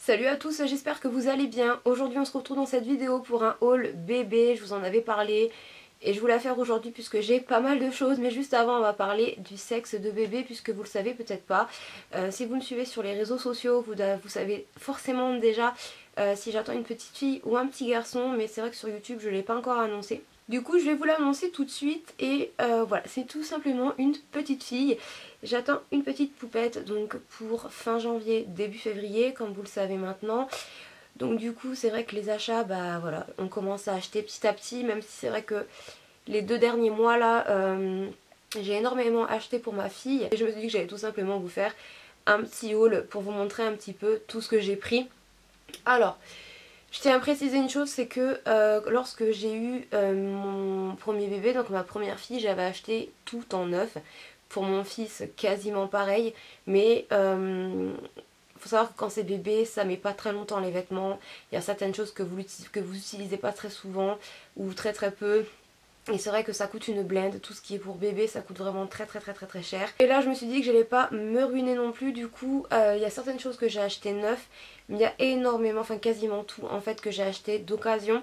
Salut à tous, j'espère que vous allez bien. Aujourd'hui on se retrouve dans cette vidéo pour un haul bébé, je vous en avais parlé et je voulais la faire aujourd'hui puisque j'ai pas mal de choses. Mais juste avant on va parler du sexe de bébé puisque vous le savez peut-être pas. Si vous me suivez sur les réseaux sociaux vous savez forcément déjà si j'attends une petite fille ou un petit garçon. Mais c'est vrai que sur YouTube je ne l'ai pas encore annoncé. Du coup je vais vous l'annoncer tout de suite et voilà, c'est tout simplement une petite fille. J'attends une petite poupette donc pour fin janvier, début février comme vous le savez maintenant. Donc du coup c'est vrai que les achats, bah voilà, on commence à acheter petit à petit, même si c'est vrai que les 2 derniers mois là, j'ai énormément acheté pour ma fille. Et je me suis dit que j'allais tout simplement vous faire un petit haul pour vous montrer un petit peu tout ce que j'ai pris. Alors, je tiens à préciser une chose, c'est que lorsque j'ai eu mon premier bébé, donc ma première fille, j'avais acheté tout en neuf. Pour mon fils, quasiment pareil. Mais faut savoir que quand c'est bébé, ça met pas très longtemps les vêtements. Il y a certaines choses que vous utilisez pas très souvent ou très peu. Et c'est vrai que ça coûte une blinde, tout ce qui est pour bébé ça coûte vraiment très cher. Et là je me suis dit que j'allais pas me ruiner non plus, du coup il y a certaines choses que j'ai acheté neuf, mais il y a énormément, enfin quasiment tout en fait que j'ai acheté d'occasion.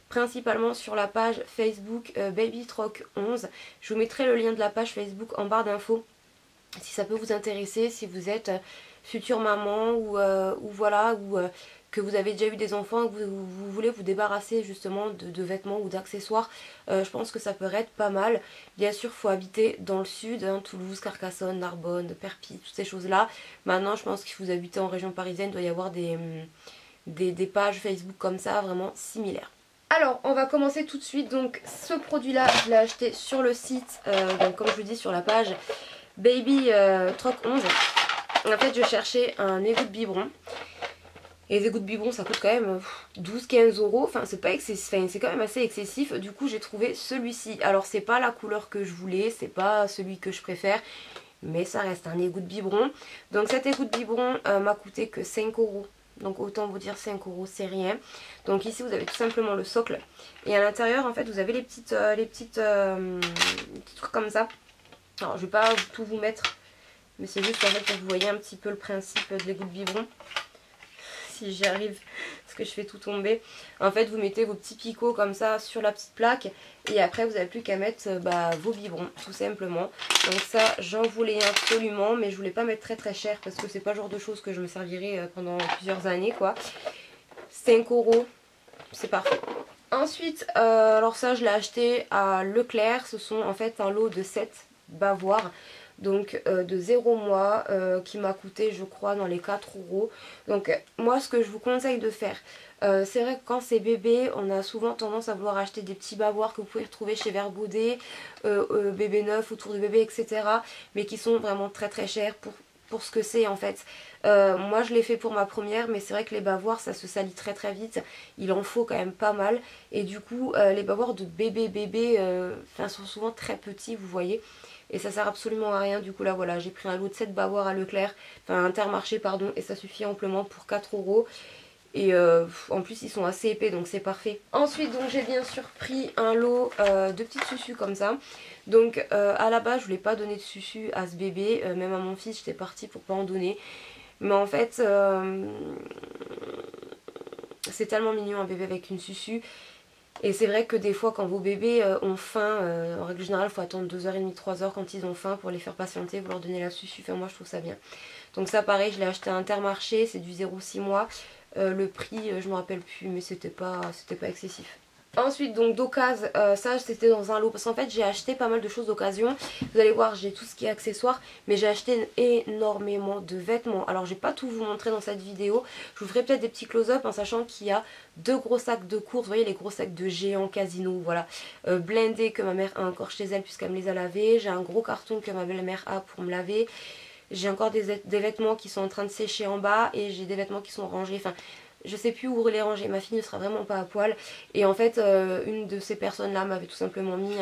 Principalement sur la page Facebook Babytroc 11. Je vous mettrai le lien de la page Facebook en barre d'infos si ça peut vous intéresser, si vous êtes future maman ou voilà, ou que vous avez déjà eu des enfants et que vous voulez vous débarrasser justement de vêtements ou d'accessoires. Je pense que ça peut être pas mal. Bien sûr, il faut habiter dans le sud, hein, Toulouse, Carcassonne, Narbonne, Perpignan, toutes ces choses-là. Maintenant, je pense que si vous habitez en région parisienne, il doit y avoir des pages Facebook comme ça, vraiment similaires. Alors, on va commencer tout de suite. Donc, ce produit-là, je l'ai acheté sur le site, donc comme je vous dis, sur la page Babytroc 11. En fait, je cherchais un égout de biberon. Et les égouts de biberon ça coûte quand même 12-15 euros. Enfin c'est pas excessif, enfin, c'est quand même assez excessif. Du coup j'ai trouvé celui-ci. Alors c'est pas la couleur que je voulais, c'est pas celui que je préfère, mais ça reste un égout de biberon. Donc cet égout de biberon m'a coûté que 5 euros. Donc autant vous dire 5 euros c'est rien. Donc ici vous avez tout simplement le socle. Et à l'intérieur en fait vous avez les petits trucs comme ça. Alors je vais pas tout vous mettre, mais c'est juste en fait pour que vous voyez un petit peu le principe de l'égout de biberon. Si j'y arrive, parce que je fais tout tomber. En fait, vous mettez vos petits picots comme ça sur la petite plaque. Et après, vous n'avez plus qu'à mettre vos biberons, tout simplement. Donc ça, j'en voulais absolument. Mais je voulais pas mettre très cher, parce que c'est pas le genre de choses que je me servirai pendant plusieurs années, quoi. 5 euros, c'est parfait. Ensuite, alors ça, je l'ai acheté à Leclerc. Ce sont en fait un lot de 7 bavoirs. Donc de 0 mois qui m'a coûté je crois dans les 4 euros. Donc moi ce que je vous conseille de faire, c'est vrai que quand c'est bébé on a souvent tendance à vouloir acheter des petits bavoirs que vous pouvez retrouver chez Verbaudet, bébé neuf, autour du bébé etc. Mais qui sont vraiment très chers pour ce que c'est en fait. Moi je l'ai fait pour ma première, mais c'est vrai que les bavoirs ça se salit très vite. Il en faut quand même pas mal. Et du coup les bavoirs de bébé sont souvent très petits, vous voyez. Et ça sert absolument à rien. Du coup là voilà, j'ai pris un lot de 7 bavoirs à Leclerc, enfin Intermarché pardon, et ça suffit amplement pour 4 euros. Et en plus ils sont assez épais donc c'est parfait. Ensuite donc j'ai bien sûr pris un lot de petites suçus comme ça. Donc à la base je voulais pas donner de suçus à ce bébé, même à mon fils j'étais partie pour pas en donner. Mais en fait c'est tellement mignon un bébé avec une suçu. Et c'est vrai que des fois quand vos bébés ont faim, en règle générale il faut attendre 2h30, 3h quand ils ont faim pour les faire patienter, vous leur donnez la suçu, enfin moi je trouve ça bien. Donc ça pareil je l'ai acheté à Intermarché, c'est du 0,6 mois, le prix je me rappelle plus mais c'était pas excessif. Ensuite donc d'occasion, ça c'était dans un lot parce qu'en fait j'ai acheté pas mal de choses d'occasion. Vous allez voir j'ai tout ce qui est accessoires, mais j'ai acheté énormément de vêtements. Alors je vais pas tout vous montrer dans cette vidéo, je vous ferai peut-être des petits close-up en sachant qu'il y a 2 gros sacs de courses, vous voyez les gros sacs de géant casino, voilà, blindés que ma mère a encore chez elle puisqu'elle me les a lavés. J'ai un gros carton que ma belle-mère a pour me laver. J'ai encore des vêtements qui sont en train de sécher en bas et j'ai des vêtements qui sont rangés, enfin je sais plus où les ranger, ma fille ne sera vraiment pas à poil. Et en fait une de ces personnes là m'avait tout simplement mis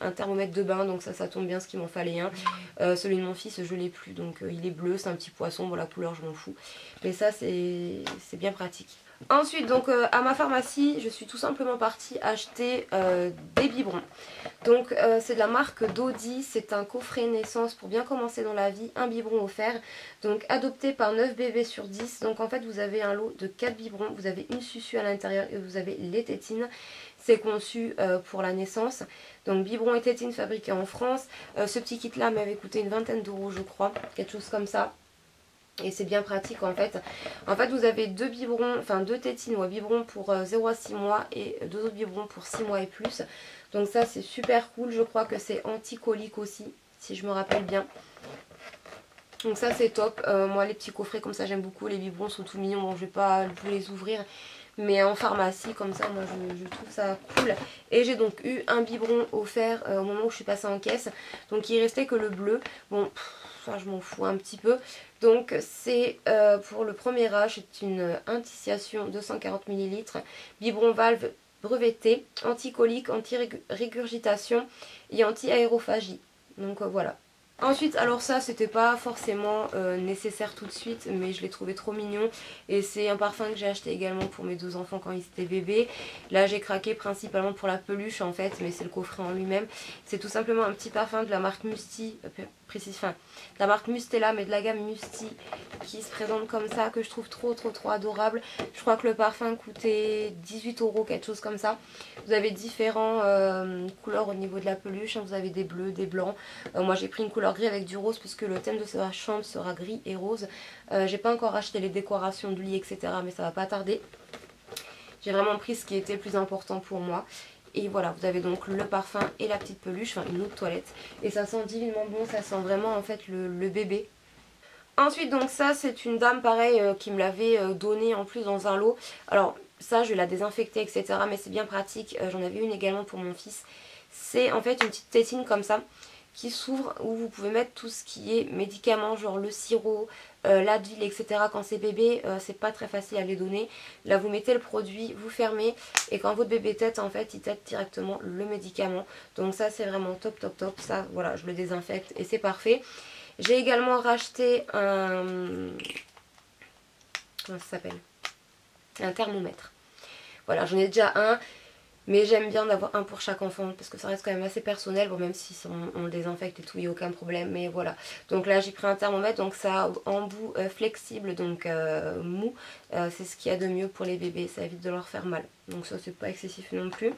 un thermomètre de bain, donc ça tombe bien, ce qu'il m'en fallait un. Celui de mon fils je l'ai plus, donc il est bleu, c'est un petit poisson, bon la couleur je m'en fous. Mais ça c'est bien pratique. Ensuite donc à ma pharmacie je suis tout simplement partie acheter des biberons. Donc c'est de la marque Dodi, c'est un coffret naissance pour bien commencer dans la vie, un biberon offert. Donc adopté par 9 bébés sur 10. Donc en fait vous avez un lot de 4 biberons, vous avez une suçue à l'intérieur et vous avez les tétines. C'est conçu pour la naissance. Donc biberon et tétines fabriqués en France. Ce petit kit là m'avait coûté une vingtaine d'euros je crois, quelque chose comme ça. Et c'est bien pratique en fait. En fait vous avez deux biberons, enfin deux tétines ou un biberon pour 0 à 6 mois et deux autres biberons pour 6 mois et plus. Donc ça c'est super cool, je crois que c'est anti-colique aussi, si je me rappelle bien. Donc ça c'est top, moi les petits coffrets comme ça j'aime beaucoup, les biberons sont tout mignons, bon je vais pas vous les ouvrir. Mais en pharmacie comme ça moi je trouve ça cool. Et j'ai donc eu un biberon offert au moment où je suis passée en caisse. Donc il restait que le bleu, bon ça je m'en fous un petit peu. Donc c'est pour le premier âge, c'est une initiation 240 ml, biberon valve breveté, anti-colique, anti-régurgitation et anti-aérophagie. Donc voilà. Ensuite, alors ça c'était pas forcément nécessaire tout de suite, mais je l'ai trouvé trop mignon. Et c'est un parfum que j'ai acheté également pour mes deux enfants quand ils étaient bébés. Là j'ai craqué principalement pour la peluche en fait, mais c'est le coffret en lui-même. C'est tout simplement un petit parfum de la marque Musti, de la marque Mustela, mais de la gamme Musti, qui se présente comme ça, que je trouve trop adorable. Je crois que le parfum coûtait 18 euros, quelque chose comme ça. Vous avez différentes couleurs au niveau de la peluche, hein. Vous avez des bleus, des blancs. Moi j'ai pris une couleur gris avec du rose parce que le thème de sa chambre sera gris et rose. J'ai pas encore acheté les décorations du lit, etc. mais ça va pas tarder. J'ai vraiment pris ce qui était le plus important pour moi. Et voilà, vous avez donc le parfum et la petite peluche, enfin une autre toilette. Et ça sent divinement bon, ça sent vraiment en fait le bébé. Ensuite donc ça c'est une dame pareil qui me l'avait donné en plus dans un lot. Alors ça je vais la désinfecter etc. mais c'est bien pratique, j'en avais une également pour mon fils. C'est en fait une petite tétine comme ça qui s'ouvre où vous pouvez mettre tout ce qui est médicaments, genre le sirop, l'Advil, etc. Quand c'est bébé, c'est pas très facile à les donner. Là vous mettez le produit, vous fermez et quand votre bébé tète en fait il tète directement le médicament. Donc ça c'est vraiment top. Ça voilà, je le désinfecte et c'est parfait. J'ai également racheté un... comment ça s'appelle? Un thermomètre. Voilà, j'en ai déjà un. Mais j'aime bien d'avoir un pour chaque enfant parce que ça reste quand même assez personnel. Bon, même si on le désinfecte et tout, il n'y a aucun problème. Mais voilà. Donc là, j'ai pris un thermomètre. Donc ça a un bout flexible, donc mou. C'est ce qu'il y a de mieux pour les bébés. Ça évite de leur faire mal. Donc ça, c'est pas excessif non plus.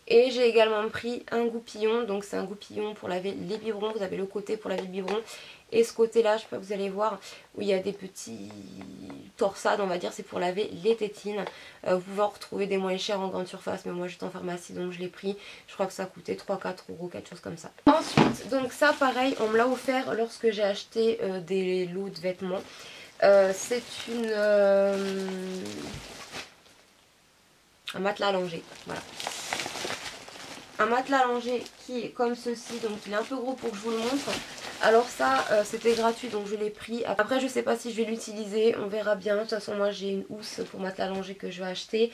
Et j'ai également pris un goupillon. Donc c'est un goupillon pour laver les biberons. Vous avez le côté pour laver le biberon. Et ce côté là, je sais pas, vous allez voir, où il y a des petits torsades, on va dire, c'est pour laver les tétines. Vous pouvez en retrouver des moins chers en grande surface, mais moi j'étais en pharmacie donc je l'ai pris. Je crois que ça coûtait 3-4 euros, quelque chose comme ça. Ensuite, donc ça pareil, on me l'a offert lorsque j'ai acheté des lots de vêtements. C'est un matelas allongé, voilà. Un matelas allongé qui est comme ceci, donc il est un peu gros pour que je vous le montre. Alors ça c'était gratuit donc je l'ai pris. Après je sais pas si je vais l'utiliser, on verra bien. De toute façon moi j'ai une housse pour matelas allongé que je vais acheter.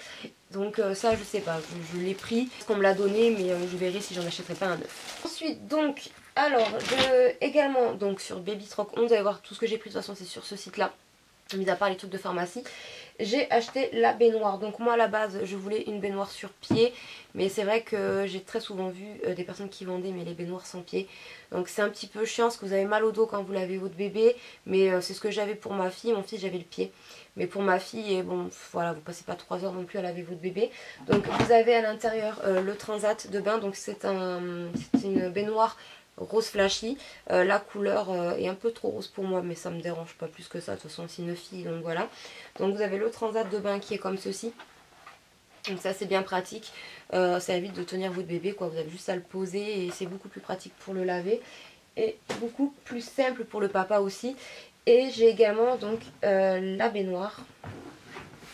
Donc ça je sais pas, je l'ai pris parce qu'on me l'a donné mais je verrai si j'en achèterai pas un neuf. Ensuite donc, alors également donc sur Babytroc, on doit voir tout ce que j'ai pris de toute façon c'est sur ce site là. Mis à part les trucs de pharmacie, j'ai acheté la baignoire. Donc moi à la base je voulais une baignoire sur pied, mais c'est vrai que j'ai très souvent vu des personnes qui vendaient mais les baignoires sans pied. Donc c'est un petit peu chiant parce que vous avez mal au dos quand vous lavez votre bébé, mais c'est ce que j'avais pour ma fille. Mon fils j'avais le pied, mais pour ma fille, et bon voilà, vous passez pas 3 heures non plus à laver votre bébé. Donc vous avez à l'intérieur le transat de bain, donc c'est une baignoire rose flashy. La couleur est un peu trop rose pour moi, mais ça me dérange pas plus que ça. De toute façon c'est une fille, donc voilà. Donc vous avez le transat de bain qui est comme ceci. Donc ça c'est bien pratique, ça évite de tenir votre bébé quoi, vous avez juste à le poser et c'est beaucoup plus pratique pour le laver. Et beaucoup plus simple pour le papa aussi. Et j'ai également donc la baignoire.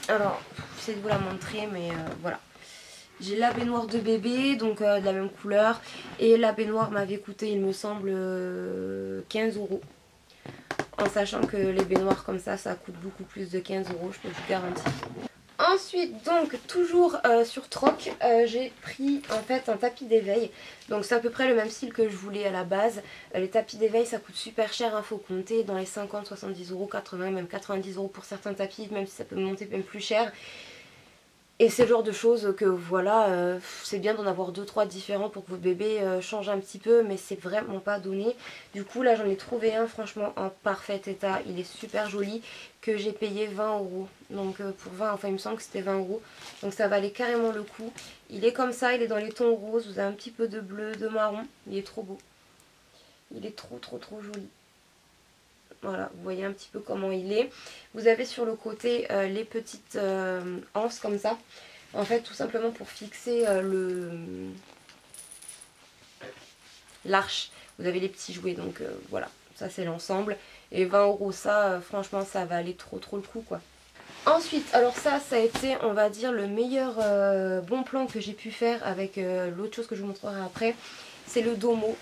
Alors j'essaie de vous la montrer mais voilà. J'ai la baignoire de bébé, donc de la même couleur. Et la baignoire m'avait coûté, il me semble, 15 euros. En sachant que les baignoires comme ça coûte beaucoup plus de 15 euros, je peux vous garantir. Ensuite, donc, toujours sur Troc, j'ai pris en fait un tapis d'éveil. Donc c'est à peu près le même style que je voulais à la base. Les tapis d'éveil, ça coûte super cher, il faut compter dans les 50, 70 euros, 80, même 90 euros pour certains tapis, même si ça peut monter même plus cher. Et c'est le genre de choses que voilà, c'est bien d'en avoir 2-3 différents pour que votre bébé change un petit peu, mais c'est vraiment pas donné. Du coup là j'en ai trouvé un franchement en parfait état, il est super joli, que j'ai payé 20 €. Donc pour 20, enfin il me semble que c'était 20 €. Donc ça valait carrément le coup. Il est comme ça, il est dans les tons roses, vous avez un petit peu de bleu, de marron, il est trop beau. Il est trop joli. Voilà, vous voyez un petit peu comment il est. Vous avez sur le côté les petites anses comme ça. En fait, tout simplement pour fixer l'arche. Vous avez les petits jouets, donc voilà. Ça, c'est l'ensemble. Et 20 € ça, franchement, ça va aller trop le coup, quoi. Ensuite, alors ça a été, on va dire, le meilleur bon plan que j'ai pu faire avec l'autre chose que je vous montrerai après. C'est le Domo.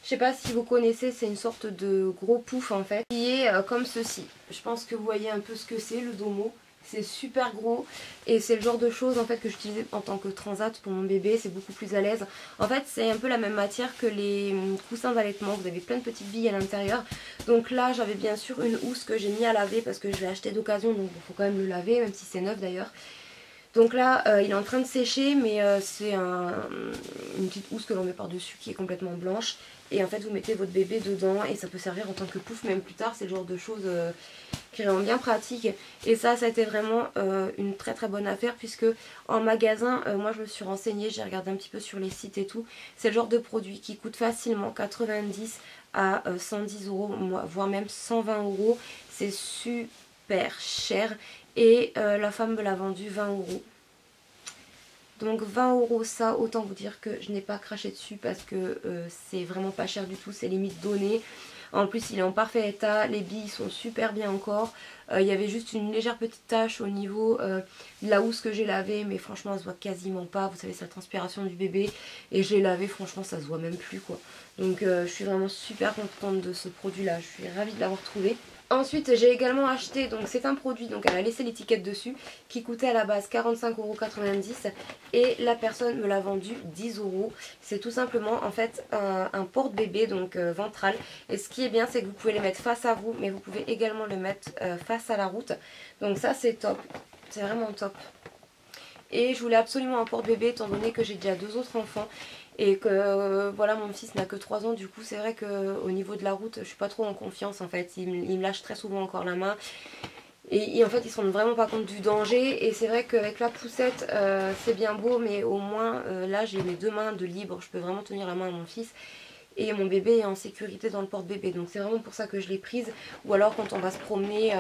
Je sais pas si vous connaissez, c'est une sorte de gros pouf en fait, qui est comme ceci. Je pense que vous voyez un peu ce que c'est le Domo. C'est super gros et c'est le genre de choses en fait que j'utilisais en tant que transat pour mon bébé, c'est beaucoup plus à l'aise. En fait c'est un peu la même matière que les coussins d'allaitement, vous avez plein de petites billes à l'intérieur. Donc là j'avais bien sûr une housse que j'ai mis à laver parce que je l'ai acheté d'occasion, donc il faut quand même le laver, même si c'est neuf d'ailleurs. Donc là il est en train de sécher, mais c'est une petite housse que l'on met par dessus qui est complètement blanche. Et en fait vous mettez votre bébé dedans et ça peut servir en tant que pouf même plus tard, c'est le genre de choses qui est vraiment bien pratique. Et ça a été vraiment une très bonne affaire, puisque en magasin, moi je me suis renseignée, j'ai regardé un petit peu sur les sites et tout. C'est le genre de produit qui coûte facilement 90 à 110 €, voire même 120 €. C'est super cher et la femme me l'a vendu 20 €. Donc 20 € ça, autant vous dire que je n'ai pas craché dessus parce que c'est vraiment pas cher du tout, c'est limite donné. En plus il est en parfait état, les billes sont super bien encore. Il y avait juste une légère petite tache au niveau de la housse que j'ai lavée, mais franchement elle se voit quasiment pas. Vous savez, c'est la transpiration du bébé et je l'ai lavé, franchement ça se voit même plus quoi. Donc je suis vraiment super contente de ce produit là, je suis ravie de l'avoir trouvé. Ensuite j'ai également acheté, donc c'est un produit, donc elle a laissé l'étiquette dessus, qui coûtait à la base 45,90 € et la personne me l'a vendu 10 €. C'est tout simplement en fait un porte-bébé, donc ventral, et ce qui est bien c'est que vous pouvez les mettre face à vous, mais vous pouvez également le mettre face à la route, donc ça c'est top, c'est vraiment top. Et je voulais absolument un porte-bébé étant donné que j'ai déjà 2 autres enfants. Et que voilà, mon fils n'a que 3 ans, du coup c'est vrai qu'au niveau de la route je suis pas trop en confiance en fait, il me lâche très souvent encore la main. Et en fait ils se rendent vraiment pas compte du danger. Et c'est vrai qu'avec la poussette c'est bien beau, mais au moins là j'ai mes 2 mains de libre, je peux vraiment tenir la main à mon fils. Et mon bébé est en sécurité dans le porte-bébé, donc c'est vraiment pour ça que je l'ai prise. Ou alors quand on va se promener,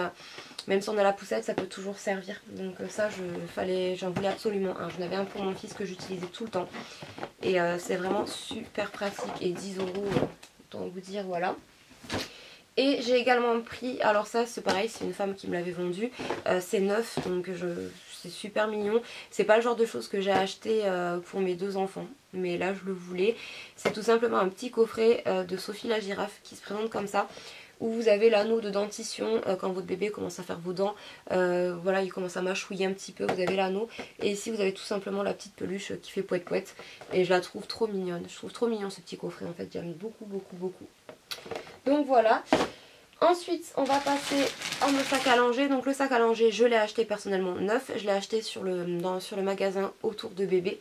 même si on a la poussette, ça peut toujours servir. Donc ça j'en voulais absolument un. J'en avais un pour mon fils que j'utilisais tout le temps. Et c'est vraiment super pratique. Et 10 €, autant vous dire, voilà. Et j'ai également pris, alors ça c'est pareil, c'est une femme qui me l'avait vendu, c'est neuf, donc c'est super mignon. C'est pas le genre de choses que j'ai acheté pour mes 2 enfants, mais là je le voulais. C'est tout simplement un petit coffret de Sophie la girafe qui se présente comme ça, où vous avez l'anneau de dentition quand votre bébé commence à faire vos dents. Voilà, il commence à mâchouiller un petit peu, vous avez l'anneau. Et ici vous avez tout simplement la petite peluche qui fait poète poète. Et je la trouve trop mignonne, je trouve trop mignon ce petit coffret en fait, j'aime beaucoup. Donc voilà. Ensuite on va passer à mon sac à langer. Donc le sac à langer je l'ai acheté personnellement neuf. Je l'ai acheté sur le magasin Autour de Bébé.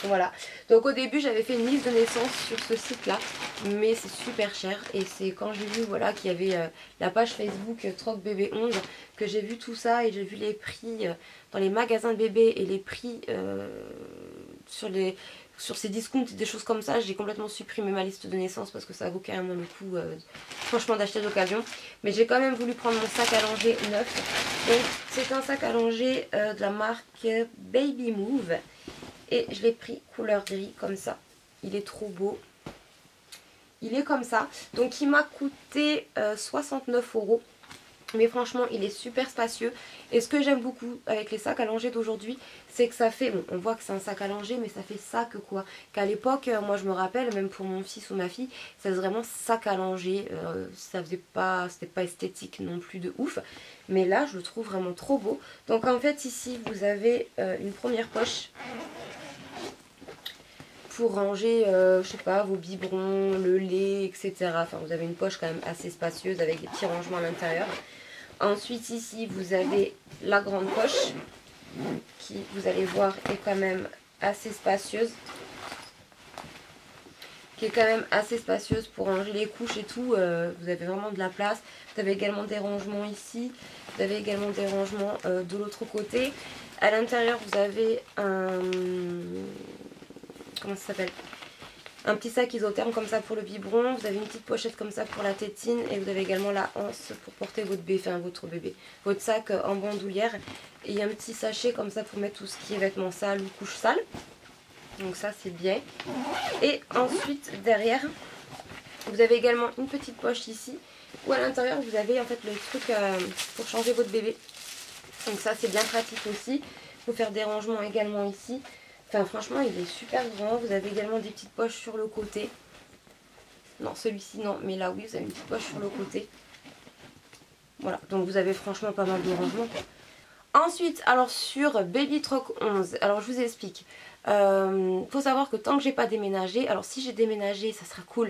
Voilà. Donc au début j'avais fait une liste de naissance sur ce site là, mais c'est super cher. Et c'est quand j'ai vu voilà qu'il y avait la page Facebook Troc Bébé 11 que j'ai vu tout ça. Et j'ai vu les prix dans les magasins de bébés et les prix sur ces discounts et des choses comme ça. J'ai complètement supprimé ma liste de naissance parce que ça vaut carrément le coup franchement d'acheter d'occasion. Mais j'ai quand même voulu prendre mon sac à langer neuf. Donc c'est un sac à langer de la marque Baby Move. Et je l'ai pris couleur gris comme ça. Il est trop beau. Il est comme ça. Donc il m'a coûté 69 €. Mais franchement il est super spacieux. Et ce que j'aime beaucoup avec les sacs à langer d'aujourd'hui, c'est que ça fait, bon on voit que c'est un sac à langer, mais ça fait sac quoi. Qu'à l'époque, moi je me rappelle, même pour mon fils ou ma fille, ça faisait vraiment sac à langer. Ça faisait pas, c'était pas esthétique non plus de ouf. Mais là je le trouve vraiment trop beau. Donc en fait ici vous avez une première poche pour ranger, je sais pas, vos biberons, le lait, etc. Enfin vous avez une poche quand même assez spacieuse avec des petits rangements à l'intérieur. Ensuite ici vous avez la grande poche qui, vous allez voir, est quand même assez spacieuse. Qui est quand même assez spacieuse pour ranger les couches et tout. Vous avez vraiment de la place. Vous avez également des rangements ici. Vous avez également des rangements de l'autre côté. À l'intérieur, vous avez un... Comment ça s'appelle? Un petit sac isotherme comme ça pour le biberon. Vous avez une petite pochette comme ça pour la tétine. Et vous avez également la anse pour porter votre bébé, enfin votre bébé. Votre sac en bandoulière. Et il y a un petit sachet comme ça pour mettre tout ce qui est vêtements sales ou couches sales. Donc ça c'est bien. Et ensuite derrière vous avez également une petite poche ici où à l'intérieur vous avez en fait le truc pour changer votre bébé. Donc ça c'est bien pratique aussi. Pour faire des rangements également ici. Enfin franchement il est super grand. Vous avez également des petites poches sur le côté. Non celui-ci non, mais là oui vous avez une petite poche sur le côté. Voilà, donc vous avez franchement pas mal de rangements. Ensuite, alors sur Baby Troc 11, alors je vous explique. Faut savoir que tant que j'ai pas déménagé, alors si j'ai déménagé ça sera cool,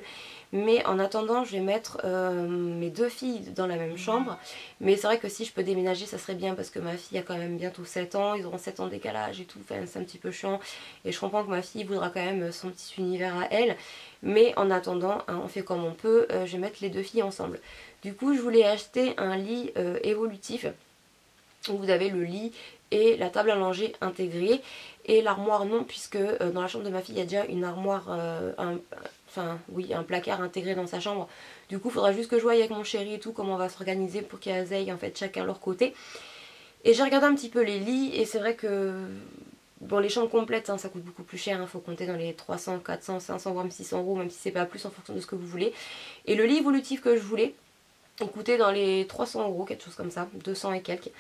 mais en attendant je vais mettre mes deux filles dans la même chambre. Mais c'est vrai que si je peux déménager ça serait bien parce que ma fille a quand même bientôt 7 ans, ils auront 7 ans de décalage et tout, enfin, c'est un petit peu chiant. Et je comprends que ma fille voudra quand même son petit univers à elle, mais en attendant hein, on fait comme on peut, je vais mettre les deux filles ensemble. Du coup je voulais acheter un lit évolutif. Vous avez le lit et la table à langer intégrée et l'armoire non, puisque dans la chambre de ma fille il y a déjà une armoire, un placard intégré dans sa chambre. Du coup il faudra juste que je voie avec mon chéri et tout comment on va s'organiser pour qu'ils aillent en fait chacun leur côté. Et j'ai regardé un petit peu les lits et c'est vrai que bon les chambres complètes hein, ça coûte beaucoup plus cher, il faut compter dans les 300, 400, 500 voire même 600 euros, même si c'est pas plus en fonction de ce que vous voulez. Et le lit évolutif que je voulais il coûtait dans les 300 euros, quelque chose comme ça, 200 et quelques.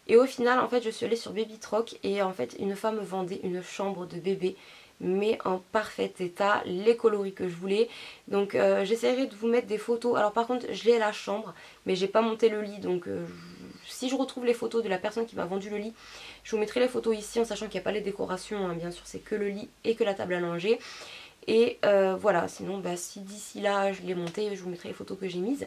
Et au final en fait je suis allée sur Baby Troc et en fait une femme vendait une chambre de bébé mais en parfait état, les coloris que je voulais. Donc j'essaierai de vous mettre des photos. Alors par contre j'ai la chambre mais j'ai pas monté le lit, donc si je retrouve les photos de la personne qui m'a vendu le lit, je vous mettrai les photos ici en sachant qu'il n'y a pas les décorations hein, bien sûr c'est que le lit et que la table à langer. Et voilà, sinon bah, si d'ici là je l'ai monté, je vous mettrai les photos que j'ai mises.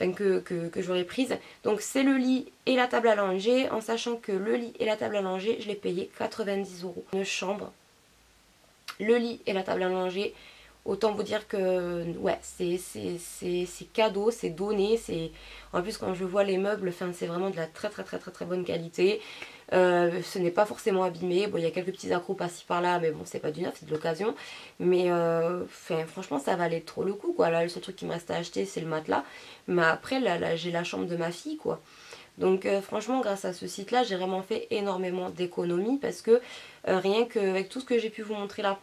Enfin que j'aurais prise. Donc c'est le lit et la table à langer, en sachant que le lit et la table à langer, je l'ai payé 90 euros. Une chambre, le lit et la table à langer, autant vous dire que ouais, c'est cadeau, c'est donné. En plus quand je vois les meubles, c'est vraiment de la très bonne qualité. Ce n'est pas forcément abîmé, bon il y a quelques petits accros par-ci par-là mais bon c'est pas du neuf, c'est de l'occasion, mais franchement ça valait trop le coup quoi. Là le seul truc qui me reste à acheter c'est le matelas, mais après là j'ai la chambre de ma fille quoi. Donc franchement grâce à ce site là j'ai vraiment fait énormément d'économies parce que rien qu'avec tout ce que j'ai pu vous montrer là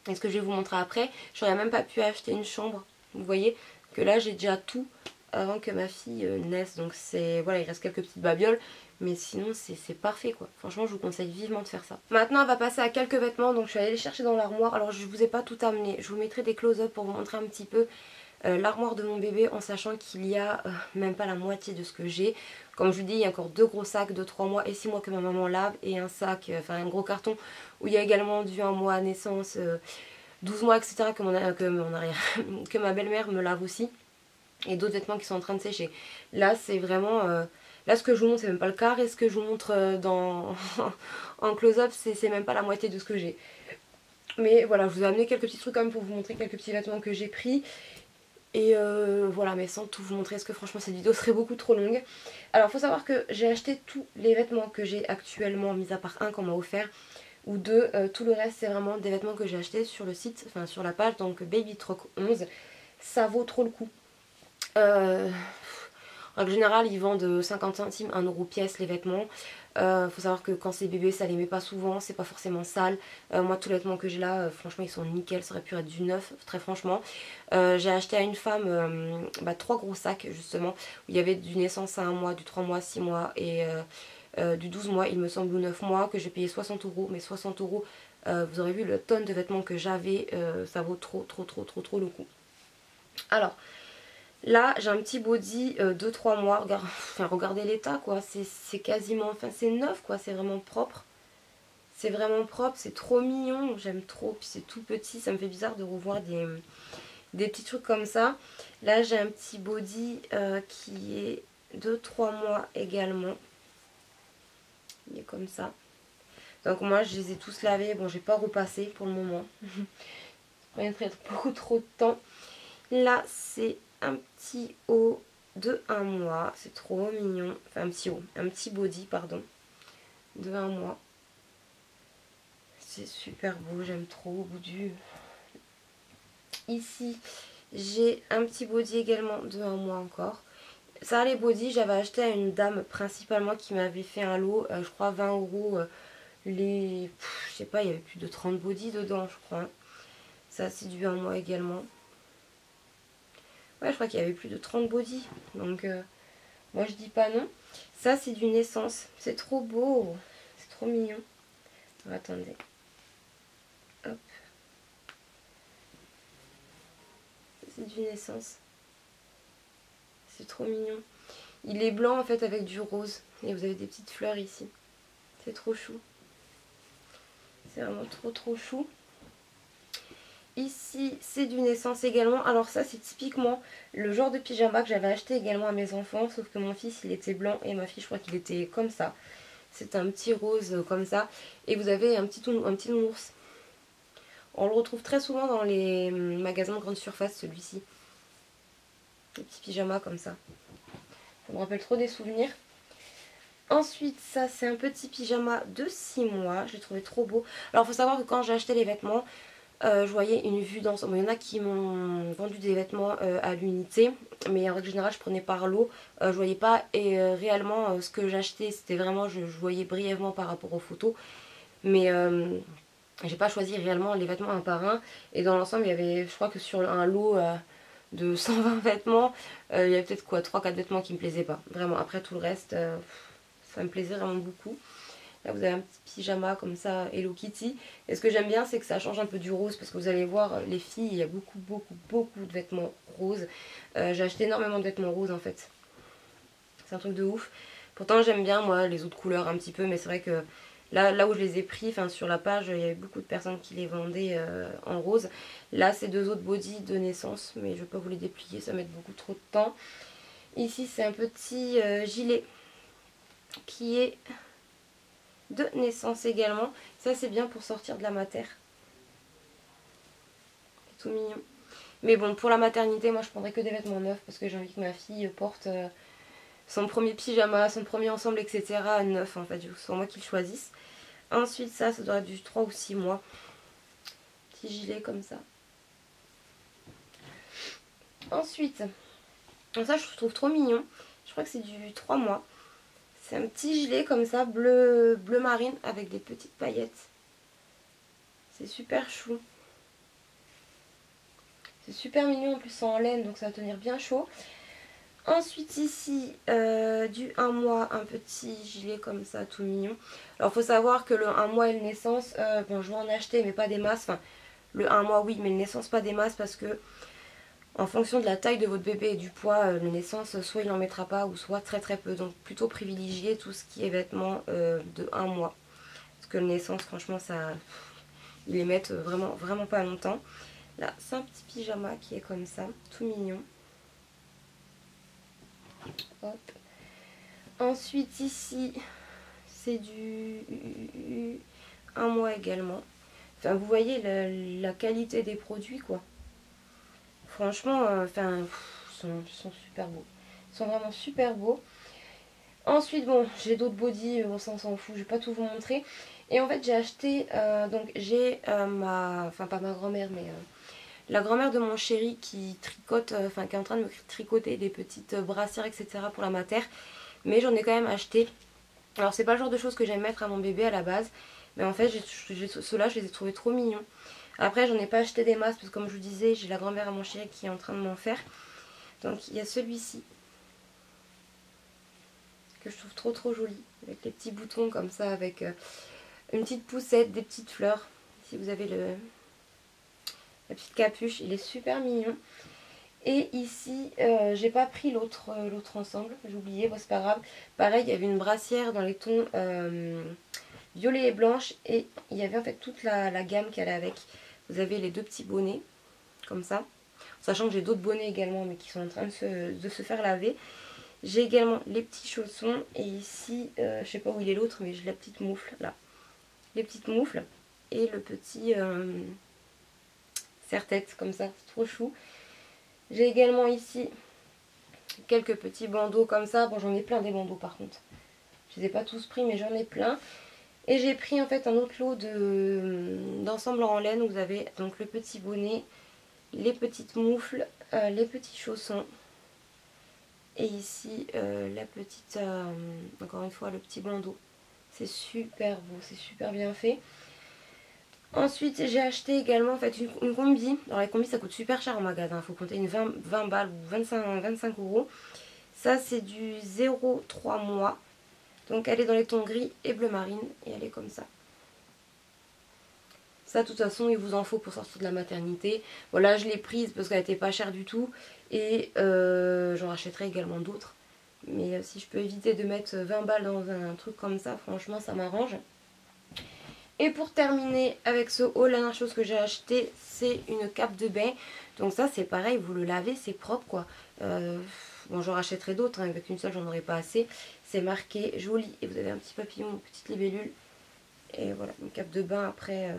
et ce que je vais vous montrer après, j'aurais même pas pu acheter une chambre. Vous voyez que là j'ai déjà tout avant que ma fille naisse, donc c'est voilà, il reste quelques petites babioles. Mais sinon c'est parfait quoi. Franchement je vous conseille vivement de faire ça. Maintenant on va passer à quelques vêtements. Donc je suis allée les chercher dans l'armoire. Alors je vous ai pas tout amené. Je vous mettrai des close-up pour vous montrer un petit peu l'armoire de mon bébé. En sachant qu'il y a même pas la moitié de ce que j'ai. Comme je vous dis il y a encore 2 gros sacs de 3 mois et 6 mois que ma maman lave. Et un sac, un gros carton où il y a également du 1 mois à naissance, 12 mois etc. que ma belle-mère me lave aussi. Et d'autres vêtements qui sont en train de sécher. Là c'est vraiment... Là ce que je vous montre c'est même pas le quart et ce que je vous montre en close-up c'est même pas la moitié de ce que j'ai. Mais voilà, je vous ai amené quelques petits trucs quand même pour vous montrer quelques petits vêtements que j'ai pris. Et voilà, mais sans tout vous montrer parce que franchement cette vidéo serait beaucoup trop longue. Alors il faut savoir que j'ai acheté tous les vêtements que j'ai actuellement, mis à part un qu'on m'a offert. Ou deux, tout le reste c'est vraiment des vêtements que j'ai achetés sur le site, enfin sur la page, donc Baby Troc 11. Ça vaut trop le coup. En règle générale ils vendent 50 centimes, 1 euro pièce les vêtements. Faut savoir que quand c'est bébé ça les met pas souvent, c'est pas forcément sale. Moi tous les vêtements que j'ai là franchement ils sont nickel, ça aurait pu être du neuf très franchement. J'ai acheté à une femme 3 gros sacs justement où il y avait du naissance à 1 mois, du 3 mois, 6 mois et du 12 mois il me semble ou 9 mois que j'ai payé 60 euros. Mais 60 euros vous aurez vu le tonne de vêtements que j'avais, ça vaut trop le coup. Alors là j'ai un petit body de 3 mois, regardez l'état quoi, c'est quasiment, c'est neuf quoi, c'est vraiment propre. C'est vraiment propre, c'est trop mignon, j'aime trop, puis c'est tout petit, ça me fait bizarre de revoir des petits trucs comme ça. Là j'ai un petit body qui est de 3 mois également, il est comme ça. Donc moi je les ai tous lavés. Bon, j'ai pas repassé pour le moment. Ça prendrait beaucoup trop de temps. Là c'est un petit haut de 1 mois. C'est trop mignon. Enfin un petit haut. Un petit body pardon. De 1 mois. C'est super beau. J'aime trop au bout du... Ici j'ai un petit body également de 1 mois encore. Ça les body j'avais acheté à une dame principalement qui m'avait fait un lot. Je crois 20 €. Je sais pas, il y avait plus de 30 body dedans je crois. Ça c'est du 1 mois également. Ouais, je crois qu'il y avait plus de 30 body. Donc moi je dis pas non. Ça c'est du Naissance. C'est trop beau. C'est trop mignon. Alors, attendez. Hop. C'est du Naissance. C'est trop mignon. Il est blanc en fait avec du rose. Et vous avez des petites fleurs ici. C'est trop chou. C'est vraiment trop chou. Ici c'est du Naissance également. Alors ça c'est typiquement le genre de pyjama que j'avais acheté également à mes enfants. Sauf que mon fils il était blanc et ma fille je crois qu'il était comme ça. C'est un petit rose comme ça. Et vous avez un petit nounours. On le retrouve très souvent dans les magasins de grande surface celui-ci. Des petits pyjamas comme ça. Ça me rappelle trop des souvenirs. Ensuite, ça c'est un petit pyjama de 6 mois. Je l'ai trouvé trop beau. Alors il faut savoir que quand j'ai acheté les vêtements, je voyais une vue d'ensemble. Il y en a qui m'ont vendu des vêtements à l'unité. Mais en règle générale, je prenais par lot. Je voyais pas réellement ce que j'achetais. C'était vraiment, je voyais brièvement par rapport aux photos. Mais j'ai pas choisi réellement les vêtements un par un. Et dans l'ensemble, il y avait, je crois que sur un lot de 120 vêtements, il y avait peut-être quoi, 3-4 vêtements qui me plaisaient pas. Vraiment, après tout le reste, ça me plaisait vraiment beaucoup. Là vous avez un petit pyjama comme ça Hello Kitty. Et ce que j'aime bien c'est que ça change un peu du rose. Parce que vous allez voir les filles, il y a beaucoup de vêtements roses. J'ai acheté énormément de vêtements roses en fait. C'est un truc de ouf. Pourtant j'aime bien moi les autres couleurs un petit peu. Mais c'est vrai que là où je les ai pris, enfin sur la page il y avait beaucoup de personnes qui les vendaient en rose. Là c'est 2 autres body de Naissance. Mais je ne vais pas vous les déplier, ça met beaucoup trop de temps. Ici c'est un petit gilet qui est de Naissance également. Ça c'est bien pour sortir de la mater. C'est tout mignon. Mais bon, pour la maternité, moi je prendrais que des vêtements neufs parce que j'ai envie que ma fille porte son premier pyjama, son premier ensemble, etc. neuf en fait. C'est moi qui le choisisse. Ensuite ça doit être du 3 ou 6 mois. Petit gilet comme ça. Ensuite, ça je trouve trop mignon. Je crois que c'est du 3 mois. C'est un petit gilet comme ça, bleu marine avec des petites paillettes. C'est super chou. C'est super mignon en plus c'est en laine donc ça va tenir bien chaud. Ensuite ici du 1 mois, un petit gilet comme ça tout mignon. Alors il faut savoir que le 1 mois et le Naissance, bon je vais en acheter mais pas des masses. Enfin le 1 mois oui mais le Naissance pas des masses parce que en fonction de la taille de votre bébé et du poids, le Naissance soit il n'en mettra pas ou soit très peu. Donc plutôt privilégier tout ce qui est vêtements de 1 mois. Parce que le Naissance franchement ça, ils les mettent vraiment pas longtemps. Là c'est un petit pyjama qui est comme ça, tout mignon. Hop. Ensuite ici c'est du 1 mois également. Enfin vous voyez la qualité des produits quoi. Franchement, enfin, ils sont super beaux. Ils sont vraiment super beaux. Ensuite, bon, j'ai d'autres bodys, on s'en fout, je vais pas tout vous montrer. Et en fait, j'ai acheté, donc j'ai enfin pas ma grand-mère, mais la grand-mère de mon chéri qui tricote, enfin qui est en train de me tricoter des petites brassières, etc. pour la mater. Mais j'en ai quand même acheté. Alors c'est pas le genre de choses que j'aime mettre à mon bébé à la base. Mais en fait, ceux-là, je les ai trouvés trop mignons. Après j'en ai pas acheté des masses parce que comme je vous disais j'ai la grand-mère à mon chéri qui est en train de m'en faire. Donc il y a celui-ci que je trouve trop joli avec les petits boutons comme ça avec une petite poussette, des petites fleurs. Ici vous avez la petite capuche, il est super mignon. Et ici j'ai pas pris l'autre ensemble, j'ai oublié, bon, c'est pas grave. Pareil il y avait une brassière dans les tons violet et blanche et il y avait en fait toute la gamme qui allait avec. Vous avez les 2 petits bonnets, comme ça. Sachant que j'ai d'autres bonnets également, mais qui sont en train de se faire laver. J'ai également les petits chaussons. Et ici, je sais pas où il est l'autre, mais j'ai la petite moufle, là. les petites moufles et le petit serre-tête comme ça, c'est trop chou. J'ai également ici quelques petits bandeaux comme ça. Bon, j'en ai plein des bandeaux par contre. Je les ai pas tous pris mais j'en ai plein. Et j'ai pris en fait un autre lot d'ensemble en laine où vous avez donc le petit bonnet, les petites moufles, les petits chaussons. Et ici la petite, encore une fois le petit bandeau. C'est super beau, c'est super bien fait. Ensuite j'ai acheté également en fait une combi. Alors les combis ça coûte super cher en magasin, il faut compter une 20 balles ou 25 euros. Ça c'est du 0,3 mois. Donc elle est dans les tons gris et bleu marine et elle est comme ça. Ça de toute façon il vous en faut pour sortir de la maternité. Voilà, je l'ai prise parce qu'elle était pas chère du tout. Et j'en rachèterai également d'autres. Mais si je peux éviter de mettre 20 balles dans un truc comme ça, franchement ça m'arrange. Et pour terminer avec ce haul, la dernière chose que j'ai acheté, c'est une cape de bain. Donc ça c'est pareil, vous le lavez, c'est propre quoi. Bon, j'en rachèterai d'autres, hein, avec une seule j'en aurai pas assez. C'est marqué joli et vous avez un petit papillon, une petite libellule. Et voilà, une cape de bain après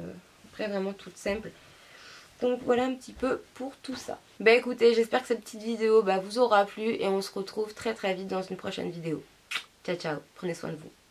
vraiment toute simple. Donc voilà un petit peu pour tout ça. Bah écoutez, j'espère que cette petite vidéo vous aura plu et on se retrouve très très vite dans une prochaine vidéo. Ciao ciao, prenez soin de vous.